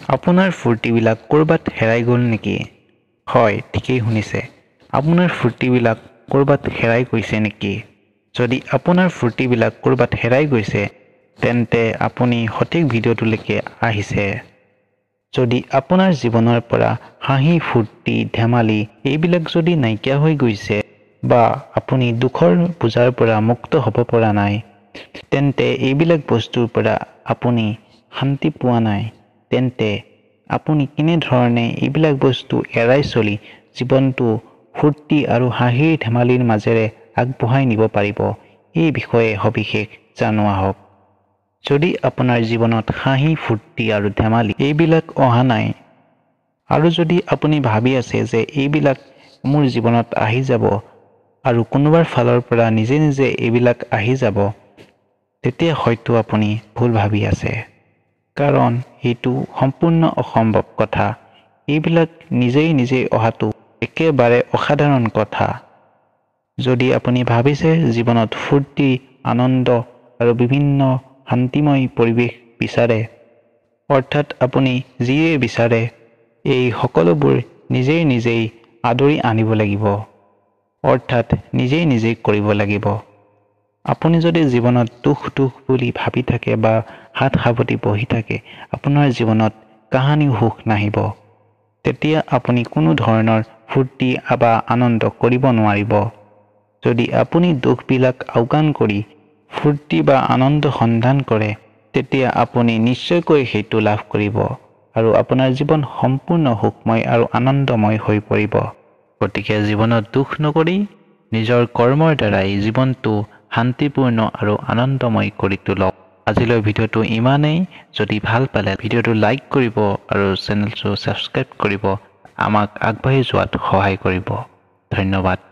আপোনাৰ ফূৰ্তিবিলাক ক'ৰবাত হেৰাই গ'ল নেকি? হয়, ঠিকেই শুনিছে। আপোনাৰ ফূৰ্তিবিলাক ক'ৰবাত হেৰাই গৈছে নেকি? যদি আপোনাৰ ফূৰ্তিবিলাক ক'ৰবাত হেৰাই গৈছে, তেন্তে আপুনি সঠিক ভিডিঅ'টোলৈকে আহিছে। যদি আপোনাৰ জীৱনৰ পৰা হাঁহি, ফূৰ্তি, ধেমালি এইবিলাক যদি নাইকিয়া হৈ গৈছে বা আপুনি দুখৰ বোজাৰ পৰা মুক্ত হ'ব পৰা নাই, তেন্তে এইবিলাক বস্তুৰ পৰা আপুনি শান্তি পোৱা নাই, তেন্তে আপুনি কেনেধৰণে এইবিলাক বস্তু এৰাই চলি জীৱনটো ফূৰ্তি আৰু হাঁহিৰ ধেমালিৰ মাজেৰে আগবঢ়াই নিব পাৰিব, এই বিষয়ে সবিশেষ জানো আহক। যদি আপোনাৰ জীৱনত হাঁহি, ফূৰ্তি আৰু ধেমালি এইবিলাক অহা নাই, আৰু যদি আপুনি ভাবি আছে যে এইবিলাক মোৰ জীৱনত আহি যাব আৰু কোনোবাৰ ফালৰ পৰা নিজে নিজে এইবিলাক আহি যাব, তেতিয়া হয়তো আপুনি ভুল ভাবি আছে। কাৰণ এইটো সম্পূৰ্ণ অসম্ভৱ কথা। এইবিলাক নিজেই অহাটো একেবাৰে অসাধাৰণ কথা। যদি আপুনি ভাবিছে জীৱনত ফূৰ্তি, আনন্দ আৰু বিভিন্ন শান্তিময় পৰিৱেশ বিচাৰে, অৰ্থাৎ আপুনি যিয়ে বিচাৰে এই সকলোবোৰ নিজেই আদৰি আনিব লাগিব, অৰ্থাৎ নিজেই কৰিব লাগিব। আপুনি যদি জীৱনত দুখ বুলি ভাবি থাকে বা হাত সাৱটি বহি থাকে, আপোনাৰ জীৱনত কাহানিও সুখ নাহিব। তেতিয়া আপুনি কোনো ধৰণৰ ফূৰ্তি বা আনন্দ কৰিব নোৱাৰিব। যদি আপুনি দুখবিলাক আওকাণ কৰি ফূৰ্তি বা আনন্দ সন্ধান কৰে, তেতিয়া আপুনি নিশ্চয়কৈ সেইটো লাভ কৰিব আৰু আপোনাৰ জীৱন সম্পূৰ্ণ সুখময় আৰু আনন্দময় হৈ পৰিব। গতিকে জীৱনত দুখ নকৰি নিজৰ কৰ্মৰ দ্বাৰাই জীৱনটো শান্তিপূৰ্ণ আৰু আনন্দময় কৰি তোলক। আজিলৈ ভিডিঅ'টো ইমানেই। যদি ভাল পালে ভিডিঅ'টো লাইক কৰিব আৰু চেনেলটো ছাবস্ক্ৰাইব কৰিব, আমাক আগবাঢ়ি যোৱাত সহায় কৰিব। ধন্যবাদ।